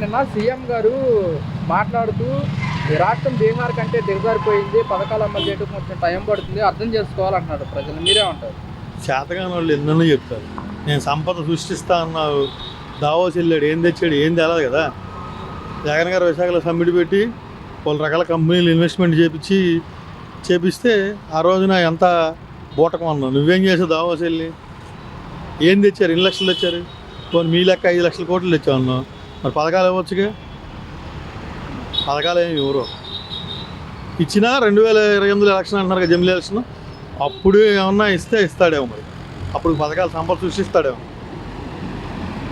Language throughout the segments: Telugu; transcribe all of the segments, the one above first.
నిన్న సీఎం గారు మాట్లాడుతూ ఈ రాష్ట్రం బీహార్ కంటే దిగజారిపోయింది, పథకాలు అమలు చేయడం కొంచెం టైం పడుతుంది, అర్థం చేసుకోవాలంటున్నాడు ప్రజలు. మీరేమంటారు? చేతగాని వాళ్ళు ఎన్నెన్నో చెప్తారు. నేను సంపద సృష్టిస్తా అన్నావు, దావోస్ వెళ్ళాడు, ఏం తెచ్చాడు, ఏం తేలేదు కదా. జగన్ గారు విశాఖలో సమ్మిట్ పెట్టి వాళ్ళ రకాల కంపెనీలు ఇన్వెస్ట్మెంట్ చేపిస్తే ఆ రోజున ఎంత బూటకం అన్నావు. నువ్వేం చేసావు దావోస్ వెళ్ళి? ఏం తెచ్చారు? 2 లక్షలు తెచ్చారు. పోనీ మీ లెక్క 5 లక్షల కోట్లు తెచ్చావు అన్నావు. మరి పథకాలు ఇవ్వచ్చుగా. పథకాలు ఏమి ఎవరు ఇచ్చినా 2028 ఎలక్షన్ అంటున్నారు కదా, జమిలీ ఎలక్షన్. అప్పుడు ఏమన్నా ఇస్తాడేమో, మరి అప్పుడు పథకాలు సంపద సృష్టిస్తాడేమో.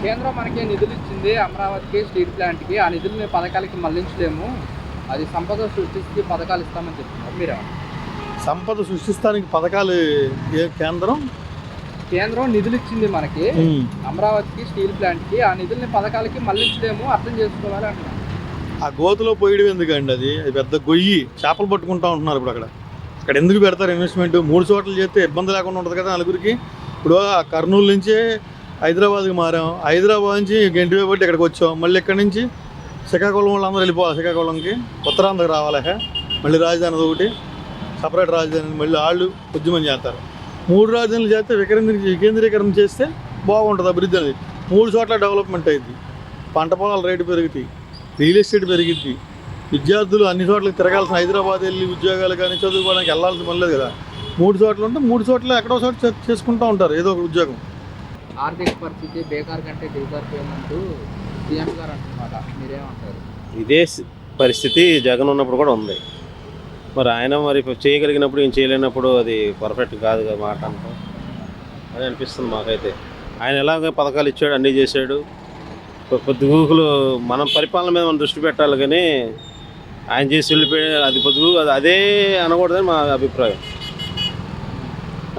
కేంద్రం మనకి నిధులు ఇచ్చింది అమరావతికి, స్టీల్ ప్లాంట్కి. ఆ నిధులు పథకాలకి మళ్లించలేము, అది సంపద సృష్టించి పథకాలు ఇస్తామని చెప్తున్నారు. మీరే సంపద సృష్టిస్తానికి పథకాలు కేంద్రం నిధులు ఇచ్చింది మనకి అమరావతికి, స్టీల్ ప్లాంట్కి. ఆ నిధుల్ని పథకాలకి మళ్లించలేము, అర్థం చేసుకోవాలి అంటున్నారు. ఆ గోతులో పోయడం ఎందుకండి? అది పెద్ద గొయ్యి, చేపలు పట్టుకుంటా ఉంటున్నారు. ఇప్పుడు అక్కడ ఎందుకు పెడతారు ఇన్వెస్ట్మెంట్? 3 చోట్ల చేస్తే ఇబ్బంది లేకుండా ఉంటుంది కదా నలుగురికి. ఇప్పుడు ఆ కర్నూలు నుంచే హైదరాబాద్కి మారాం, హైదరాబాద్ నుంచి గంటి బట్టి ఇక్కడికి వచ్చాం, మళ్ళీ ఇక్కడి నుంచి శ్రీకాకుళం వాళ్ళందరూ వెళ్ళిపోవాలి. శ్రీకాకుళంకి ఉత్తరాంధ్రకి రావాలి, మళ్ళీ రాజధాని ఒకటి సపరేట్ రాజధాని, మళ్ళీ వాళ్ళు ఉద్యమం చేస్తారు. 3 రాజధానులు చేస్తే వికేంద్రీకరణ చేస్తే బాగుంటుంది అభివృద్ధి. అనేది 3 చోట్ల డెవలప్మెంట్ అయింది. పంట పొలాల రేటు పెరుగుతాయి, రియల్ ఎస్టేట్ పెరిగిద్ది, విద్యార్థులు అన్ని చోట్లకి తిరగాల్సిన, హైదరాబాద్ వెళ్ళి ఉద్యోగాలు కానీ చదువుకోవడానికి వెళ్ళాల్సిన పని లేదు కదా. 3 చోట్ల ఉంటే 3 చోట్ల ఎక్కడో చోట చేసుకుంటూ ఉంటారు ఏదో ఒక ఉద్యోగం. ఆర్థిక పరిస్థితి బీహార్ కంటే దిగజారిపోయిందంటూ సీఎం గారు అంటున్నారా? మీరేమంటారు? ఇదే పరిస్థితి జగన్ ఉన్నప్పుడు కూడా ఉంది. మరి ఆయన మరి చేయగలిగినప్పుడు ఏం చేయలేనప్పుడు అది పర్ఫెక్ట్ కాదు కదా మాట అంతా. అది అనిపిస్తుంది మాకైతే. ఆయన ఎలాగ పథకాలు ఇచ్చాడు, అన్నీ చేశాడు. పొద్దుగూకులు మనం పరిపాలన మీద మనం దృష్టి పెట్టాలి, కానీ ఆయన చేసి వెళ్ళిపోయి అది పొద్దుగు అదే అనకూడదని మా అభిప్రాయం.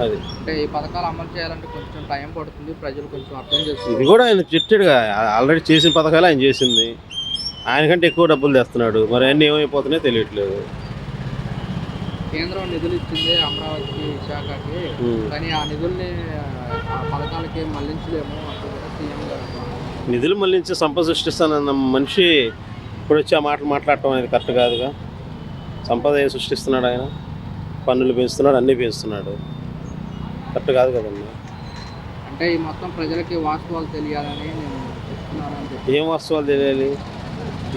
అది అంటే ఈ పథకాలు అమలు చేయాలంటే కొంచెం టైం పడుతుంది, ప్రజలు కొంచెం అర్థం చేస్తారు. ఇది కూడా ఆయన చెప్పాడుగా, ఆల్రెడీ చేసిన పథకాలు ఆయన చేసింది. ఆయనకంటే ఎక్కువ డబ్బులు తెస్తున్నాడు, మరి అన్నీ ఏమైపోతున్నాయో తెలియట్లేదు. కేంద్రం నిధులు ఇచ్చింది అమరావతికి, విశాఖకి, కానీ ఆ నిధుల్ని ఆ పథకాలకి మళ్లించలేము అంటున్నారు సీఎం గారు. నిధులు మళ్లించి సంపద సృష్టిస్తానన్న మనిషి ఇప్పుడు వచ్చి ఆ మాటలు మాట్లాడటం అనేది కరెక్ట్ కాదుగా. సంపద ఏం సృష్టిస్తున్నాడు ఆయన? పన్నులు పెంచుతున్నాడు, అన్నీ పెంచుతున్నాడు, కరెక్ట్ కాదు కదమ్మా. అంటే ఈ మొత్తం ప్రజలకి వాస్తవాలు తెలియాలని నేను చెప్తున్నాను. ఏం వాస్తవాలు తెలియాలి?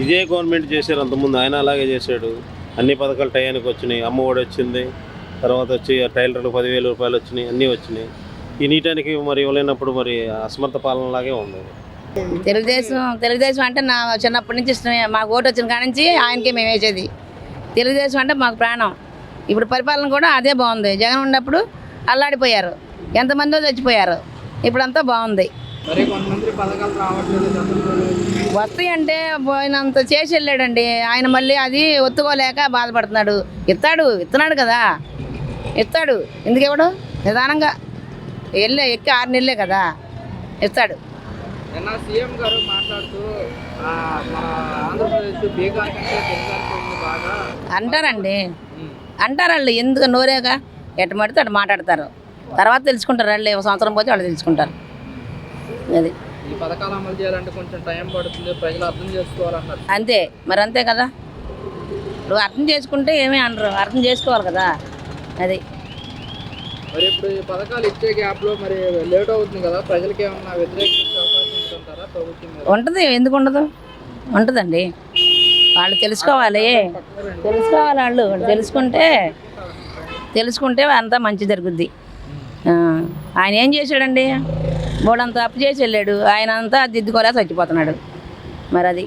ఇదే గవర్నమెంట్ చేశారు అంతకుముందు, ఆయన అలాగే చేశాడు. అన్ని పథకాలు టయానికి వచ్చినాయి. అమ్మఒడి వచ్చింది, తర్వాత వచ్చి టైలర్లు 10,000 రూపాయలు వచ్చినాయి, అన్నీ వచ్చినాయి. ఈ నీటానికి మరి ఇవ్వలేనప్పుడు మరి అసమర్థ పాలనలాగే ఉంది. తెలుగుదేశం అంటే నా చిన్నప్పటి నుంచి ఇష్టమే. మాకు ఓటు వచ్చిన కాడ నుంచి ఆయనకే మేము వేసేది. తెలుగుదేశం అంటే మాకు ప్రాణం. ఇప్పుడు పరిపాలన కూడా అదే బాగుంది. జగన్ ఉన్నప్పుడు అల్లాడిపోయారు, ఎంతమందో చచ్చిపోయారు. ఇప్పుడంతా బాగుంది. వస్తాయి అంటే పోయినంత చేసి వెళ్ళాడండి ఆయన. మళ్ళీ అది ఒత్తుకోలేక బాధపడుతున్నాడు. ఇస్తున్నాడు కదా, ఇస్తాడు. ఎందుకు ఇవ్వడు? నిదానంగా ఎక్కి 6 నెలలే కదా, ఇస్తాడు. నిన్న సీఎం గారు మాట్లాడుతూ మన ఆంధ్రప్రదేశ్ బీహార్ కంటే దిగజారిపోయింది బాగా అంటారండి. అంటారు వాళ్ళు, ఎందుకు నోరేగా ఎట్ట మడితే అటు మాట్లాడతారు. తర్వాత తెలుసుకుంటారు వాళ్ళు, 1 సంవత్సరం పోతే వాళ్ళు తెలుసుకుంటారు. అది ఈ పథకాలు అమలు చేయాలంటే కొంచెం టైం పడుతుంది, ప్రజలు అర్థం చేసుకోవాలన్నారు. అంతే మరి, అంతే కదా. నువ్వు అర్థం చేసుకుంటే ఏమీ అనరు, అర్థం చేసుకోవాలి కదా. అది మరి ఇప్పుడు ఈ పథకాలు ఇచ్చే గ్యాప్లో మరి లేట్ అవుతుంది కదా, ప్రజలకి ఏమన్నా వ్యతిరేకించే అవకాశం ఉంటుంటారా ప్రభుత్వం? ఉంటుంది, ఎందుకు ఉండదు? ఉంటుందండి. వాళ్ళు తెలుసుకోవాలి వాళ్ళు తెలుసుకుంటే అంతా మంచి జరుగుద్ది. ఆయన ఏం చేశాడండి? బోడంతా అప్పు చేసి వెళ్ళాడు, ఆయన అంతా దిద్దుకోలేక చచ్చిపోతున్నాడు. మరి అది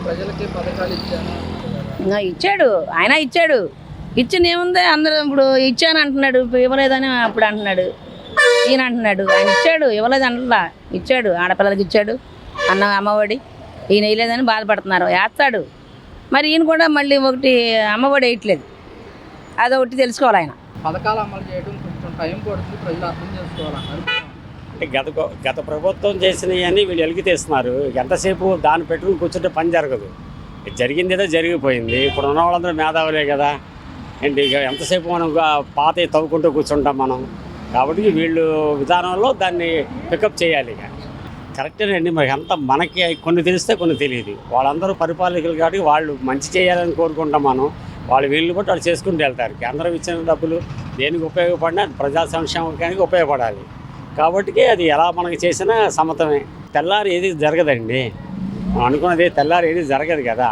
ప్రజలకి పథకాలు ఇచ్చాడు, ఆయన ఇచ్చాడు. ఇచ్చింది ఏముంది? అందరూ ఇప్పుడు ఇచ్చాను అంటున్నాడు, ఇవ్వలేదని అప్పుడు అంటున్నాడు, ఈయన అంటున్నాడు. ఆయన ఇచ్చాడు, ఇవ్వలేదు అంటలా, ఇచ్చాడు. ఆడపిల్లలకి ఇచ్చాడు అమ్మఒడి. ఈయన వేయలేదని బాధపడుతున్నారు, వేస్తాడు. మరి ఈయన కూడా మళ్ళీ ఒకటి అమ్మఒడి వేయట్లేదు, అదొకటి తెలుసుకోవాలి. ఆయన పథకాలు అమలు చేయడం కొంచెం టైం పడుతుంది, ప్రజలు అర్థం చేసుకోవాలన్నారు. గత ప్రభుత్వం చేసినవన్నీ వీళ్ళు వెలికి తీస్తున్నారు. ఎంతసేపు దాన్ని పెట్టుకుని కూర్చుంటే పని జరగదు. జరిగింది ఏదో జరిగిపోయింది. ఇప్పుడు ఉన్న వాళ్ళందరూ మేధావులే కదా. ఏంటి ఇక ఎంతసేపు మనం పాత తవ్వుకుంటూ కూర్చుంటాం మనం. కాబట్టి వీళ్ళు విధానంలో దాన్ని పికప్ చేయాలి. ఇక కరెక్టేనండి. మరి అంతా మనకి కొన్ని తెలిస్తే కొన్ని తెలియదు. వాళ్ళందరూ పరిపాలకులు కాబట్టి వాళ్ళు మంచి చేయాలని కోరుకుంటాం మనం. వాళ్ళు వీళ్ళు బట్టి వాళ్ళు చేసుకుంటూ వెళ్తారు. కేంద్రం ఇచ్చిన డబ్బులు దేనికి ఉపయోగపడినా అది ప్రజా సంక్షేమానికి ఉపయోగపడాలి. కాబట్టి అది ఎలా మనకి చేసినా సమతమే. తెల్లారి ఏది జరగదండి. మనం అనుకున్నది తెల్లారి ఏది జరగదు కదా.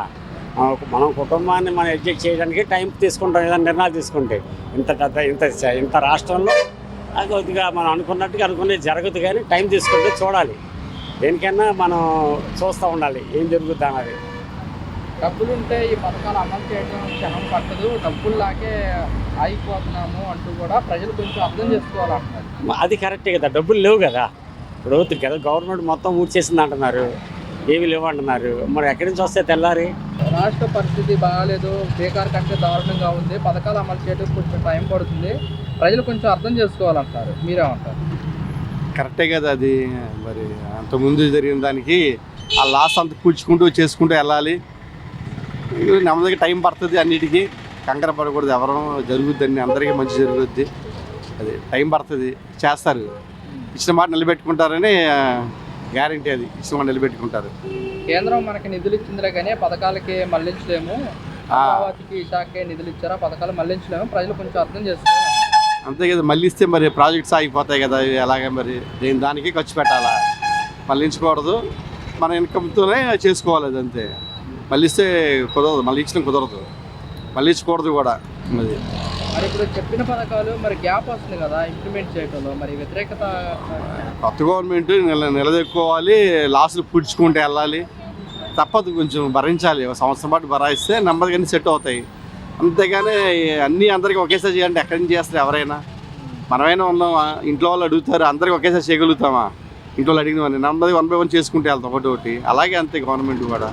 మనం కుటుంబాన్ని మనం ఎడ్జస్ట్ చేయడానికి టైం తీసుకుంటాం, ఏదైనా నిర్ణయాలు తీసుకుంటే. ఇంత రాష్ట్రంలో అది కొద్దిగా మనం అనుకున్నది జరగదు, కానీ టైం తీసుకుంటే చూడాలి. దేనికైనా మనం చూస్తూ ఉండాలి ఏం జరుగుతుంది అన్నది. డబ్బులు ఉంటే ఈ పథకాలు అమలు చేయడం క్షణం పట్టదు, డబ్బుల్లాగే ఆగిపోతున్నాము అంటూ కూడా ప్రజలు కొంచెం అర్థం చేసుకోవాలంటున్నారు. అది కరెక్టే కదా, డబ్బులు లేవు కదా. ఇప్పుడు కదా గవర్నమెంట్ మొత్తం ఊడ్చేసింది అంటున్నారు, ఏమి లేవు అంటున్నారు. మరి ఎక్కడి నుంచి వస్తే తెల్లారి? రాష్ట్ర పరిస్థితి బాగాలేదు, బేకార్ కంటే దారుణంగా ఉంది, పథకాలు అమలు చేయడం కొంచెం టైం పడుతుంది, ప్రజలు కొంచెం అర్థం చేసుకోవాలంటారు. మీరేమంటారు? కరెక్టే కదా అది. మరి అంతకుముందు జరిగిన దానికి ఆ లాస్ అంతా పూడ్చుకుంటూ చేసుకుంటూ వెళ్ళాలి. నెమ్మదిగా టైం పడుతుంది, అన్నిటికీ కంగారు పడకూడదు. ఎవరో జరుగుద్దని అందరికీ మంచి జరుగుద్ది. అది టైం పడుతుంది, చేస్తారు. ఇచ్చిన మాట నిలబెట్టుకుంటారని గ్యారంటీ. అది ఇచ్చిన మాట నిలబెట్టుకుంటారు. కేంద్రం మనకి నిధులు ఇచ్చిందిలే కానీ పథకాలకి మళ్లించలేము, అమరావతికి శాఖే నిధులు ఇచ్చారా, పథకాలు మళ్లించలేము, ప్రజలు కొంచెం అర్థం చేసుకోవాలి. అంతే కదా, మళ్ళీ ఇస్తే మరి ప్రాజెక్ట్స్ ఆగిపోతాయి కదా. అలాగే మరి దానికి ఖర్చు పెట్టాలా, మళ్ళించకూడదు. మన ఇన్కమ్తోనే చేసుకోవాలి. అది అంతే. మళ్ళీ ఇస్తే కుదరదు, మళ్ళీ ఇచ్చిన కుదరదు, మళ్ళీ ఇచ్చకూడదు కూడా. అది మరి ఇప్పుడు చెప్పిన పథకాలు మరి గ్యాప్ వస్తుంది కదా ఇంప్లిమెంట్ చేయడంలో, మరి వ్యతిరేకత. కొత్త గవర్నమెంట్ నిలదొక్కుకోవాలి, లాస్లు పుడుచుకుంటూ వెళ్ళాలి. తప్పదు, కొంచెం భరించాలి. ఒక సంవత్సరం పాటు భరాయిస్తే నెమ్మదిగానే సెట్ అవుతాయి. అంతేగాని అన్నీ అందరికీ ఒకేసారి చేయాలంటే ఎక్కడి నుంచి చేస్తారు ఎవరైనా? మనమైనా ఉన్నామా? ఇంట్లో వాళ్ళు అడుగుతారు, అందరికీ ఒకేసారి చేయగలుగుతామా? ఇంట్లో వాళ్ళు అడిగినవన్నీ నెమ్మదిగా 1 by 1 చేసుకుంటూ వెళ్తాం ఒకటి. అలాగే అంతే గవర్నమెంట్ కూడా.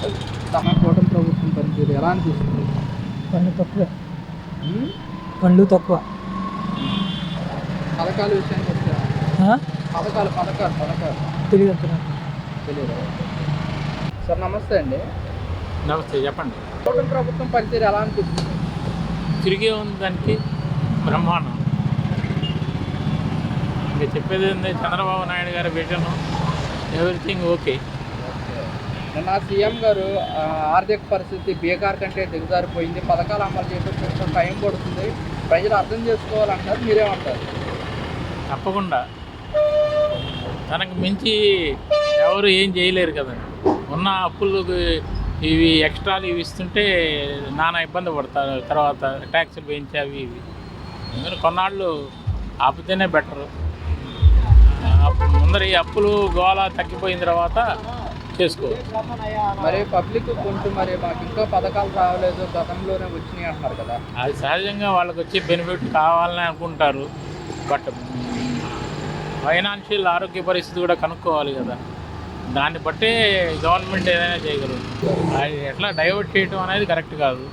కూటమి ప్రభుత్వం పనితీరు ఎలా అనిపిస్తుంది? పనులు తక్కువ. పథకాల విషయానికి వచ్చా, పథకాలు తెలియదు. సార్ నమస్తే అండి. నమస్తే, చెప్పండి. కూటమి ప్రభుత్వం పనితీరు ఎలా అనిపిస్తుంది? తిరిగి ఉంది దానికి బ్రహ్మాండం. ఇంకా చెప్పేది ఉంది, చంద్రబాబు నాయుడు గారి విజన్, ఎవ్రీథింగ్ ఓకే. నిన్న సీఎం గారు ఆర్థిక పరిస్థితి బేకార్ కంటే దిగజారిపోయింది, పథకాలు అమలు చేయడం కొంచెం టైం పడుతుంది, ప్రజలు అర్థం చేసుకోవాలంటారు. మీరేమంటారు? తప్పకుండా. తనకు మించి ఎవరు ఏం చేయలేరు కదండి. ఉన్న అప్పులకు ఇవి ఎక్స్ట్రాలు ఇవి ఇస్తుంటే నానా ఇబ్బంది పడతారు. తర్వాత ట్యాక్సులు పెంచి అవి ఇవి ఎందుకంటే కొన్నాళ్ళు ఆపితేనే బెటరు. ముందర ఈ అప్పులు గోళ తగ్గిపోయిన తర్వాత చేసుకోవచ్చు. మరి పబ్లిక్ కొంచెం మరి మాకు ఇంకా పథకాలు రావలేదు, గతంలోనే వచ్చినాయి అంటున్నారు కదా. అది సహజంగా వాళ్ళకి వచ్చి బెనిఫిట్ కావాలని అనుకుంటారు. బట్ ఫైనాన్షియల్ ఆరోగ్య పరిస్థితి కూడా కనుక్కోవాలి కదా. దాన్ని బట్టే గవర్నమెంట్ ఏదైనా చేయగలరు. అది ఎట్లా డైవర్ట్ చేయడం అనేది కరెక్ట్ కాదు.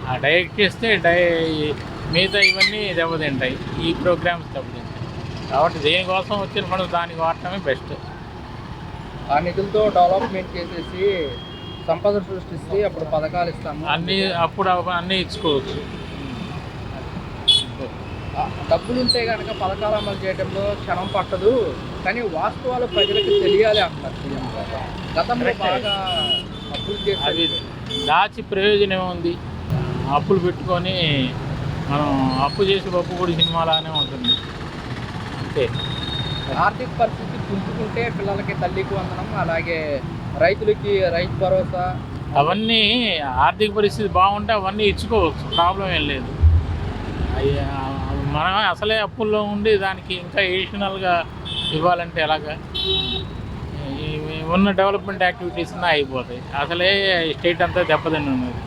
ఆ డైవర్ట్ చేస్తే మిగతా ఇవన్నీ దెబ్బతింటాయి, ఈ ప్రోగ్రామ్స్ దెబ్బతింటాయి. కాబట్టి దేనికోసం వచ్చిన ఫండ్స్ దానికి వాడటమే బెస్ట్. ఆ నిధులతో డెవలప్మెంట్ చేసేసి సంపద సృష్టిస్తే అప్పుడు పథకాలు ఇస్తాము, అన్నీ ఇచ్చుకోవచ్చు. డబ్బులు ఉంటే కనుక పథకాలు అమలు చేయడంలో క్షణం పట్టదు, కానీ వాస్తవాలు ప్రజలకు తెలియాలి అంటారు సీఎం గారు. గతంలో బాగా అప్పులు చేసి అవి దాచి ప్రయోజనం ఉంది. అప్పులు పెట్టుకొని మనం అప్పు చేసి పప్పు కూడా సినిమాలానే ఉంటుంది అంతే. ఆర్థిక పరిస్థితి పుంజుకుంటే పిల్లలకి తల్లికి వందనం, అలాగే రైతులకి రైతు భరోసా, అవన్నీ ఆర్థిక పరిస్థితి బాగుంటే అవన్నీ ఇచ్చుకోవచ్చు, ప్రాబ్లం ఏం లేదు. మనం అసలే అప్పుల్లో ఉండి దానికి ఇంకా ఎడిషనల్గా ఇవ్వాలంటే ఎలాగా? ఉన్న డెవలప్మెంట్ యాక్టివిటీస్ అయిపోతాయి. అసలే స్టేట్ అంతా దెబ్బతిని ఉన్నది.